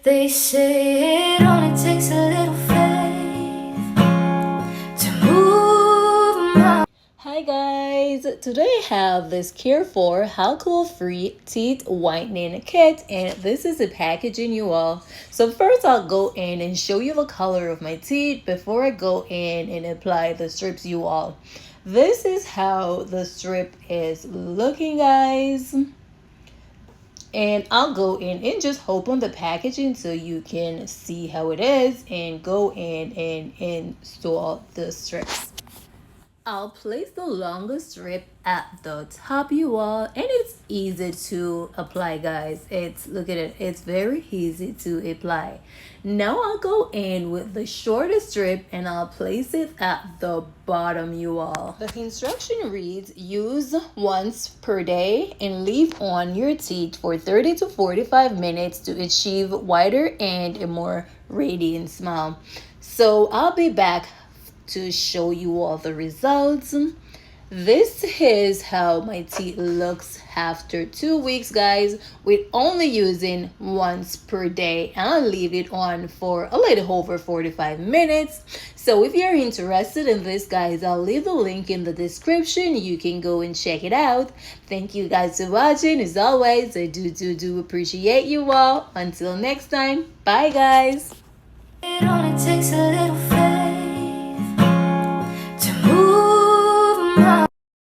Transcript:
They say it only takes a little faith to move mountains. Hi guys, today I have this Care for alcohol-free teeth whitening kit, and this is the packaging you all. So first I'll go in and show you the color of my teeth before I go in and apply the strips you all. This is how the strip is looking, guys. And I'll go in and just open the packaging so you can see how it is and go in and install the strips. I'll place the longest strip at the top, you all, and it's easy to apply, guys. Look at it, it's very easy to apply. Now I'll go in with the shortest strip and I'll place it at the bottom, you all. The instruction reads, use once per day and leave on your teeth for 30 to 45 minutes to achieve whiter and a more radiant smile. So I'll be back to show you all the results. This is how my teeth looks after 2 weeks, guys, with only using once per day, and I'll leave it on for a little over 45 minutes. So if you're interested in this, guys, I'll leave the link in the description. You can go and check it out. Thank you guys for watching. As always, I do appreciate you all. Until next time, bye guys. It only takes a little